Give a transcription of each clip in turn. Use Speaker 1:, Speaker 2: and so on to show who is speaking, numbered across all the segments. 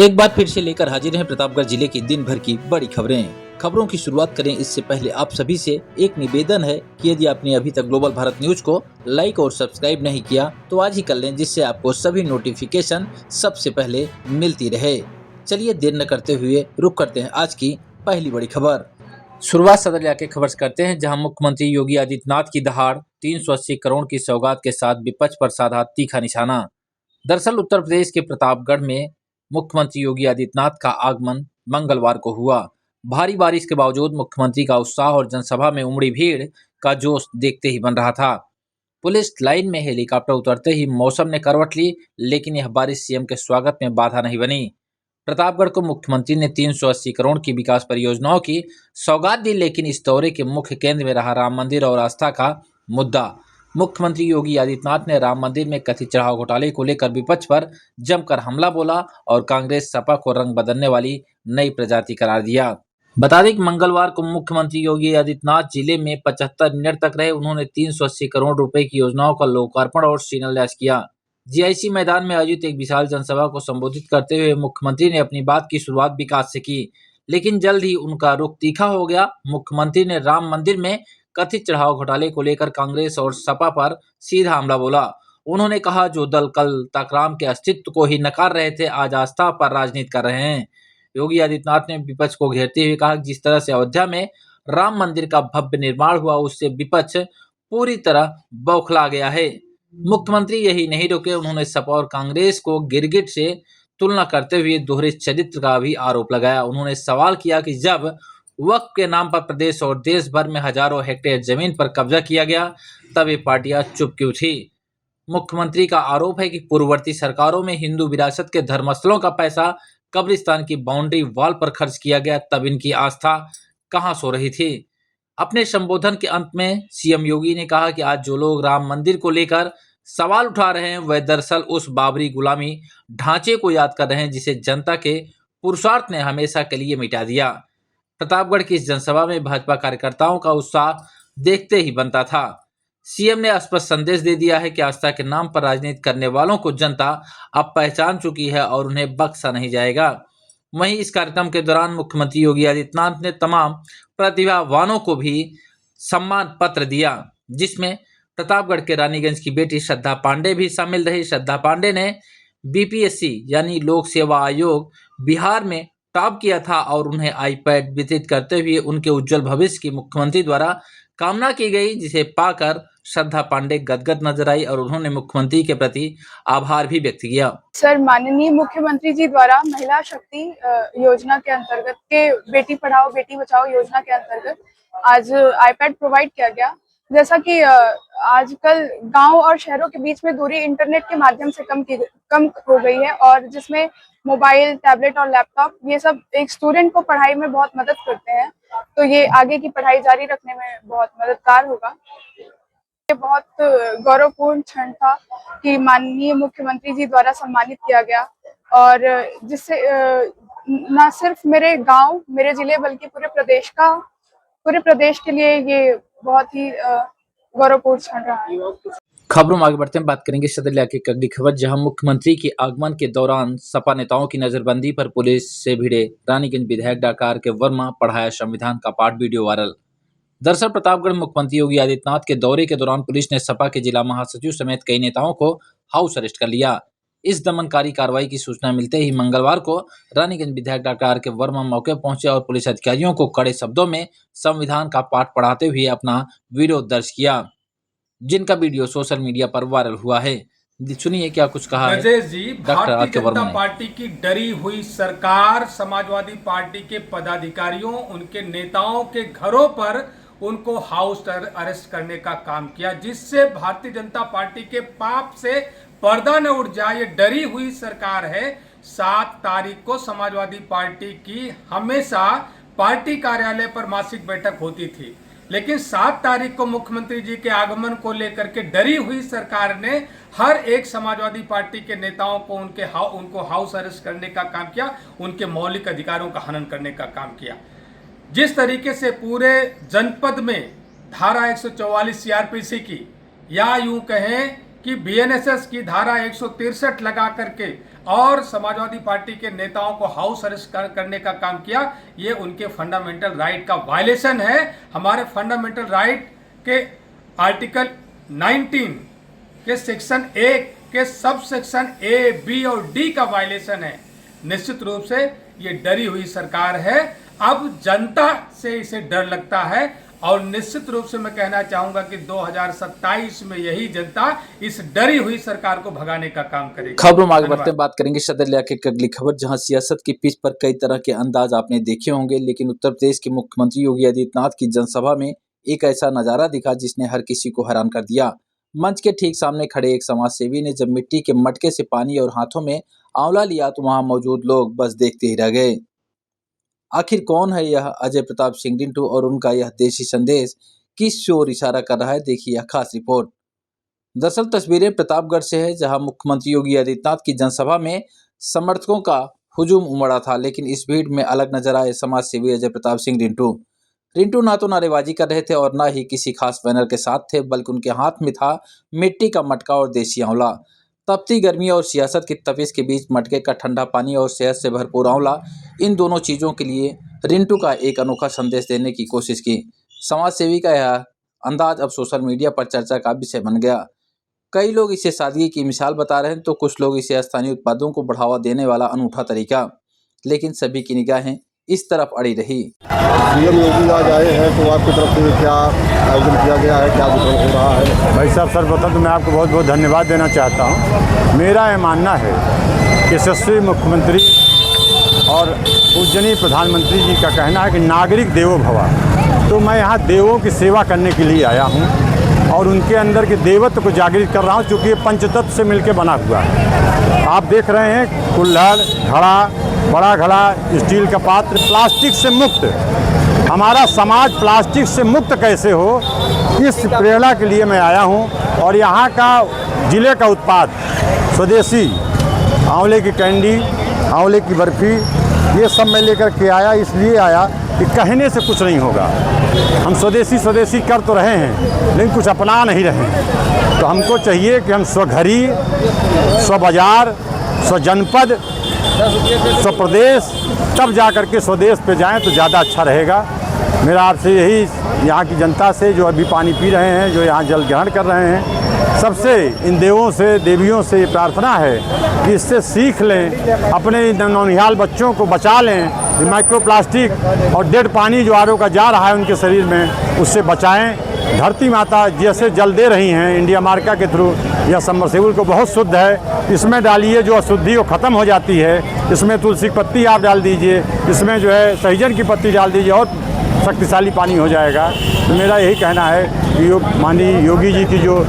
Speaker 1: एक बार फिर से लेकर हाजिर हैं प्रतापगढ़ जिले की दिन भर की बड़ी खबरें। खबरों की शुरुआत करें इससे पहले आप सभी से एक निवेदन है कि यदि आपने अभी तक ग्लोबल भारत न्यूज को लाइक और सब्सक्राइब नहीं किया तो आज ही कर लें, जिससे आपको सभी नोटिफिकेशन सबसे पहले मिलती रहे। चलिए देर न करते हुए रुक करते हैं आज की पहली बड़ी खबर। शुरुआत सदर इलाके खबर से करते हैं, जहां मुख्यमंत्री योगी आदित्यनाथ की दहाड़ 380 करोड़ की सौगात के साथ विपक्ष पर साधा तीखा निशाना। दरअसल उत्तर प्रदेश के प्रतापगढ़ में मुख्यमंत्री योगी आदित्यनाथ का आगमन मंगलवार को हुआ। भारी बारिश के बावजूद मुख्यमंत्री का उत्साह और जनसभा में उमड़ी भीड़ का जोश देखते ही बन रहा था। पुलिस लाइन में हेलीकॉप्टर उतरते ही मौसम ने करवट ली, लेकिन यह बारिश सीएम के स्वागत में बाधा नहीं बनी। प्रतापगढ़ को मुख्यमंत्री ने 380 करोड़ की विकास परियोजनाओं की सौगात दी, लेकिन इस दौरे के मुख्य केंद्र में रहा राम मंदिर और आस्था का मुद्दा। मुख्यमंत्री योगी आदित्यनाथ ने राम मंदिर में कथित चढ़ाव घोटाले को लेकर विपक्ष पर जमकर हमला बोला और कांग्रेस सपा को रंग बदलने वाली नई प्रजाति करार दिया। बता दें कि मंगलवार को मुख्यमंत्री योगी आदित्यनाथ जिले में 75 मिनट तक रहे। उन्होंने 380 करोड़ रुपए की योजनाओं का लोकार्पण और शिलान्यास किया। जीआईसी मैदान में आयोजित एक विशाल जनसभा को संबोधित करते हुए मुख्यमंत्री ने अपनी बात की शुरुआत विकास से की, लेकिन जल्द ही उनका रुख तीखा हो गया। मुख्यमंत्री ने राम मंदिर में कथित चढ़ाव घोटाले को लेकर कांग्रेस और सपा पर सीधा हमला बोला। उन्होंने कहा, जो दल कल तक राम के अस्तित्व को ही नकार रहे थे, आज आस्था पर राजनीति कर रहे हैं। योगी आदित्यनाथ ने विपक्ष को घेरते हुए कहा, जिस तरह से अयोध्या में राम मंदिर का भव्य निर्माण हुआ, उससे विपक्ष पूरी तरह बौखला गया है। मुख्यमंत्री यही नहीं रुके, उन्होंने सपा और कांग्रेस को गिरगिट से तुलना करते हुए दोहरे चरित्र का भी आरोप लगाया। उन्होंने सवाल किया कि जब वक्फ के नाम पर प्रदेश और देश भर में हजारों हेक्टेयर जमीन पर कब्जा किया गया, तब ये पार्टियां चुप क्यों थी। मुख्यमंत्री का आरोप है कि पूर्ववर्ती सरकारों में हिंदू विरासत के धर्मस्थलों का पैसा कब्रिस्तान की बाउंड्री वॉल पर खर्च किया गया, तब इनकी आस्था कहां सो रही थी। अपने संबोधन के अंत में सीएम योगी ने कहा कि आज जो लोग राम मंदिर को लेकर सवाल उठा रहे हैं, वह दरअसल उस बाबरी गुलामी ढांचे को याद कर रहे हैं, जिसे जनता के पुरुषार्थ ने हमेशा के लिए मिटा दिया। प्रतापगढ़ की इस जनसभा में भाजपा कार्यकर्ताओं का उत्साह देखते ही बनता था। सीएम ने स्पष्ट संदेश दे दिया है कि आस्था के नाम पर राजनीति करने वालों को जनता अब पहचान चुकी है और उन्हें बख्शा नहीं जाएगा। वहीं इस कार्यक्रम के दौरान मुख्यमंत्री योगी आदित्यनाथ ने तमाम प्रतिभावानों को भी सम्मान पत्र दिया, जिसमें प्रतापगढ़ के रानीगंज की बेटी श्रद्धा पांडे भी शामिल रही। श्रद्धा पांडे ने बीपीएससी यानी लोक सेवा आयोग बिहार में टॉप किया था और उन्हें आईपैड वितरित करते हुए उनके उज्जवल भविष्य की मुख्यमंत्री द्वारा कामना की गई, जिसे पाकर श्रद्धा पांडे गदगद नजर आई और उन्होंने मुख्यमंत्री के प्रति आभार भी व्यक्त किया।
Speaker 2: सर, माननीय मुख्यमंत्री जी द्वारा महिला शक्ति योजना के अंतर्गत के बेटी पढ़ाओ बेटी बचाओ योजना के अंतर्गत आज आईपैड प्रोवाइड किया गया। जैसा कि आजकल गांव और शहरों के बीच में दूरी इंटरनेट के माध्यम से कम हो गई है, और जिसमें मोबाइल, टैबलेट और लैपटॉप ये सब एक स्टूडेंट को पढ़ाई में बहुत मदद करते हैं, तो ये आगे की पढ़ाई जारी रखने में बहुत मददगार होगा। ये बहुत गौरवपूर्ण क्षण था कि माननीय मुख्यमंत्री जी द्वारा सम्मानित किया गया, और जिससे न सिर्फ मेरे गांव, मेरे जिले, बल्कि पूरे प्रदेश के लिए ये बहुत ही गौरवपूर्ण क्षण रहा है।
Speaker 1: खबरों में आगे बढ़ते हैं, बात करेंगे सदर इलाके की अगली खबर, जहां मुख्यमंत्री के आगमन के दौरान सपा नेताओं की नजरबंदी पर पुलिस से भिड़े रानीगंज विधायक डॉ के वर्मा, पढ़ाया संविधान का पाठ, वीडियो वायरल। दरअसल प्रतापगढ़ मुख्यमंत्री योगी आदित्यनाथ के दौरे के दौरान पुलिस ने सपा के जिला महासचिव समेत कई नेताओं को हाउस अरेस्ट कर लिया। इस दमनकारी कार्रवाई की सूचना मिलते ही मंगलवार को रानीगंज विधायक डॉ के वर्मा मौके पहुंचे और पुलिस अधिकारियों को कड़े शब्दों में संविधान का पाठ पढ़ाते हुए अपना वीडियो दर्ज किया, जिनका वीडियो सोशल मीडिया पर वायरल हुआ है। सुनिए क्या कुछ कहा है
Speaker 3: भारतीय जनता पार्टी की डरी हुई सरकार समाजवादी पार्टी के पदाधिकारियों, उनके नेताओं के घरों पर उनको हाउस अरेस्ट करने का काम किया, जिससे भारतीय जनता पार्टी के पाप से पर्दा न उठ जाए। ये डरी हुई सरकार है। 7 तारीख को समाजवादी पार्टी की हमेशा पार्टी कार्यालय पर मासिक बैठक होती थी, लेकिन 7 तारीख को मुख्यमंत्री जी के आगमन को लेकर के डरी हुई सरकार ने हर एक समाजवादी पार्टी के नेताओं को उनको हाउस अरेस्ट करने का काम किया, उनके मौलिक अधिकारों का हनन करने का काम किया। जिस तरीके से पूरे जनपद में धारा 144 सीआरपीसी की, या यूं कहें कि बीएनएसएस की धारा 163 लगा करके और समाजवादी पार्टी के नेताओं को हाउस अरेस्ट करने का काम किया, ये उनके फंडामेंटल राइट का वायलेशन है। हमारे फंडामेंटल राइट के आर्टिकल 19 के सेक्शन 1 के सब सेक्शन A, B और D का वायलेशन है। निश्चित रूप से ये डरी हुई सरकार है। अब जनता से इसे डर लगता है और निश्चित रूप से मैं कहना चाहूंगा कि 2027 में यही जनता इस डरी हुई सरकार को भगाने का काम करेगी।
Speaker 1: खबरों में आगे बढ़ते हैं, बात करेंगे सदर इलाके की अगली खबर, जहां सियासत की पिच पर कई तरह के अंदाज आपने देखे होंगे, लेकिन उत्तर प्रदेश के मुख्यमंत्री योगी आदित्यनाथ की जनसभा में एक ऐसा नजारा दिखा जिसने हर किसी को हैरान कर दिया। मंच के ठीक सामने खड़े एक समाज सेवी ने जब मिट्टी के मटके से पानी और हाथों में आंवला लिया तो वहां मौजूद लोग बस देखते ही रह गए। आखिर कौन है यह अजय प्रताप सिंह रिंटू और उनका यह देशी संदेश किस ओर इशारा कर रहा है, देखिए यह खास रिपोर्ट। दरअसल तस्वीरें प्रतापगढ़ से है, जहां मुख्यमंत्री योगी आदित्यनाथ की जनसभा में समर्थकों का हुजूम उमड़ा था, लेकिन इस भीड़ में अलग नजर आए समाज सेवी अजय प्रताप सिंह रिंटू ना तो नारेबाजी कर रहे थे और ना ही किसी खास बैनर के साथ थे, बल्कि उनके हाथ में था मिट्टी का मटका और देसी आंवला। तपती गर्मी और सियासत की तपिश के बीच मटके का ठंडा पानी और सेहत से भरपूर आंवला, इन दोनों चीज़ों के लिए रिंटू का एक अनोखा संदेश देने की कोशिश की। समाज सेवी का यह अंदाज अब सोशल मीडिया पर चर्चा का विषय बन गया। कई लोग इसे सादगी की मिसाल बता रहे हैं तो कुछ लोग इसे स्थानीय उत्पादों को बढ़ावा देने वाला अनूठा तरीका, लेकिन सभी की निगाहें इस तरफ अड़ी रही।
Speaker 4: सीएम योगी आज आए हैं तो आपकी तरफ से क्या आयोजन किया गया है, क्या वितरण हो रहा है?
Speaker 5: भाई साहब सर्वप्रथम तो मैं आपको बहुत बहुत धन्यवाद देना चाहता हूँ। मेरा ये मानना है कि यशस्वी मुख्यमंत्री और पूजनीय प्रधानमंत्री जी का कहना है कि नागरिक देवो भव, तो मैं यहाँ देवों की सेवा करने के लिए आया हूँ और उनके अंदर के देवत्व को जागृत कर रहा हूँ, क्योंकि ये पंचतत्व से मिलकर बना हुआ है। आप देख रहे हैं कुल्हड़, घड़ा, बड़ा घड़ा, स्टील का पात्र, प्लास्टिक से मुक्त। हमारा समाज प्लास्टिक से मुक्त कैसे हो, इस प्रेरणा के लिए मैं आया हूँ। और यहाँ का ज़िले का उत्पाद स्वदेशी आंवले की कैंडी, आंवले की बर्फ़ी, ये सब मैं लेकर के आया। इसलिए आया कि कहने से कुछ नहीं होगा। हम स्वदेशी कर तो रहे हैं, लेकिन कुछ अपना नहीं रहे। तो हमको चाहिए कि हम स्वघरी, स्वबाजार, स्वजनपद, स्वप्रदेश, तब जा कर के स्वदेश पे जाएं तो ज़्यादा अच्छा रहेगा। मेरा आपसे यही, यहाँ की जनता से जो अभी पानी पी रहे हैं, जो यहाँ जल ग्रहण कर रहे हैं, सबसे इन देवों से, देवियों से प्रार्थना है कि इससे सीख लें, अपने नौनिहाल बच्चों को बचा लें। माइक्रो प्लास्टिक और डेड पानी जो आरओ का जा रहा है उनके शरीर में, उससे बचाएं। धरती माता जैसे जल दे रही हैं इंडिया मार्का के थ्रू, यह सबमर्सिबल को बहुत शुद्ध है, इसमें डालिए, जो अशुद्धि वो ख़त्म हो जाती है। इसमें तुलसी की पत्ती आप डाल दीजिए, इसमें जो है सहजन की पत्ती डाल दीजिए और शक्तिशाली पानी हो जाएगा। तो मेरा यही कहना है कि माननीय योगी जी की जो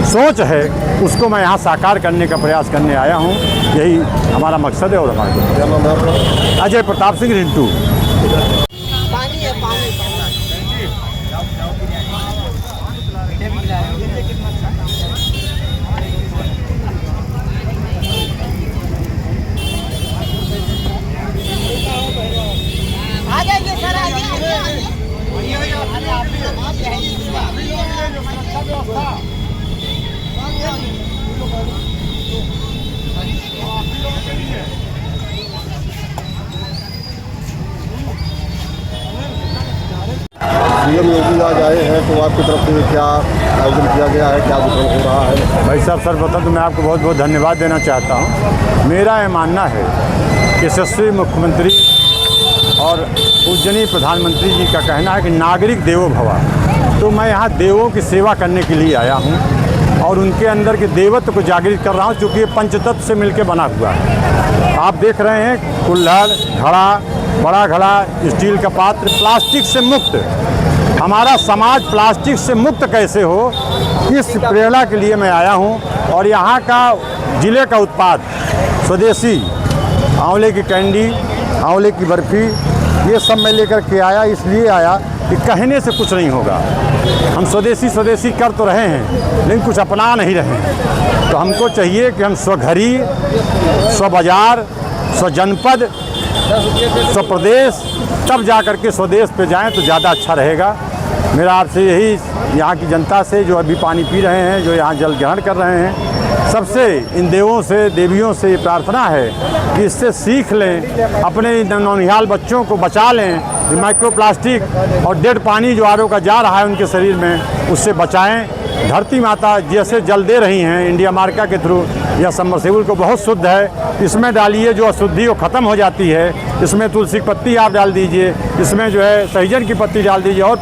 Speaker 5: सोच है उसको मैं यहाँ साकार करने का प्रयास करने आया हूँ। यही हमारा मकसद है। और हमारे अजय प्रताप सिंह रिंटू।
Speaker 4: सीएम योगी आज आए हैं तो आपकी तरफ से क्या आयोजन किया गया है, क्या वितरण हो रहा है?
Speaker 5: भाई साहब सर्वप्रथम तो मैं आपको बहुत बहुत धन्यवाद देना चाहता हूँ। मेरा ये मानना है कि यशस्वी मुख्यमंत्री और पूजनीय प्रधानमंत्री जी का कहना है कि नागरिक देवो भव, तो मैं यहाँ देवों की सेवा करने के लिए आया हूँ और उनके अंदर के देवत्व को जागृत कर रहा हूँ, क्योंकि ये पंचतत्व से मिलकर बना हुआ है। आप देख रहे हैं कुल्हड़, घड़ा, बड़ा घड़ा, स्टील का पात्र, प्लास्टिक से मुक्त। हमारा समाज प्लास्टिक से मुक्त कैसे हो, इस प्रेरणा के लिए मैं आया हूँ। और यहाँ का ज़िले का उत्पाद स्वदेशी आंवले की कैंडी, आंवले की बर्फ़ी, ये सब मैं लेकर के आया। इसलिए आया कि कहने से कुछ नहीं होगा। हम स्वदेशी कर तो रहे हैं, लेकिन कुछ अपना नहीं रहे। तो हमको चाहिए कि हम स्वघरी, स्वबाजार, स्वजनपद, स्वप्रदेश, तब जा कर के स्वदेश पे जाएं तो ज़्यादा अच्छा रहेगा। मेरा आपसे यही, यहाँ की जनता से जो अभी पानी पी रहे हैं, जो यहाँ जल ग्रहण कर रहे हैं, सबसे इन देवों से देवियों से ये प्रार्थना है कि इससे सीख लें, अपने नौनिहाल बच्चों को बचा लें, ये माइक्रो प्लास्टिक और डेड पानी जो आरओ का जा रहा है उनके शरीर में, उससे बचाएं। धरती माता जैसे जल दे रही हैं इंडिया मार्का के थ्रू, यह सबमर्सिबल को बहुत शुद्ध है, इसमें डालिए, जो अशुद्धि वो ख़त्म हो जाती है। इसमें तुलसी की पत्ती आप डाल दीजिए, इसमें जो है सहजन की पत्ती डाल दीजिए और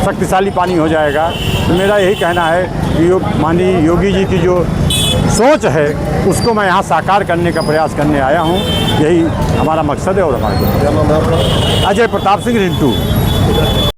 Speaker 5: शक्तिशाली पानी हो जाएगा। तो मेरा यही कहना है कि माननीय योगी जी की जो सोच है उसको मैं यहाँ साकार करने का प्रयास करने आया हूँ। यही हमारा मकसद है। और हमारे
Speaker 4: क्या नाम है आपका?
Speaker 5: अजय प्रताप सिंह रिंटू।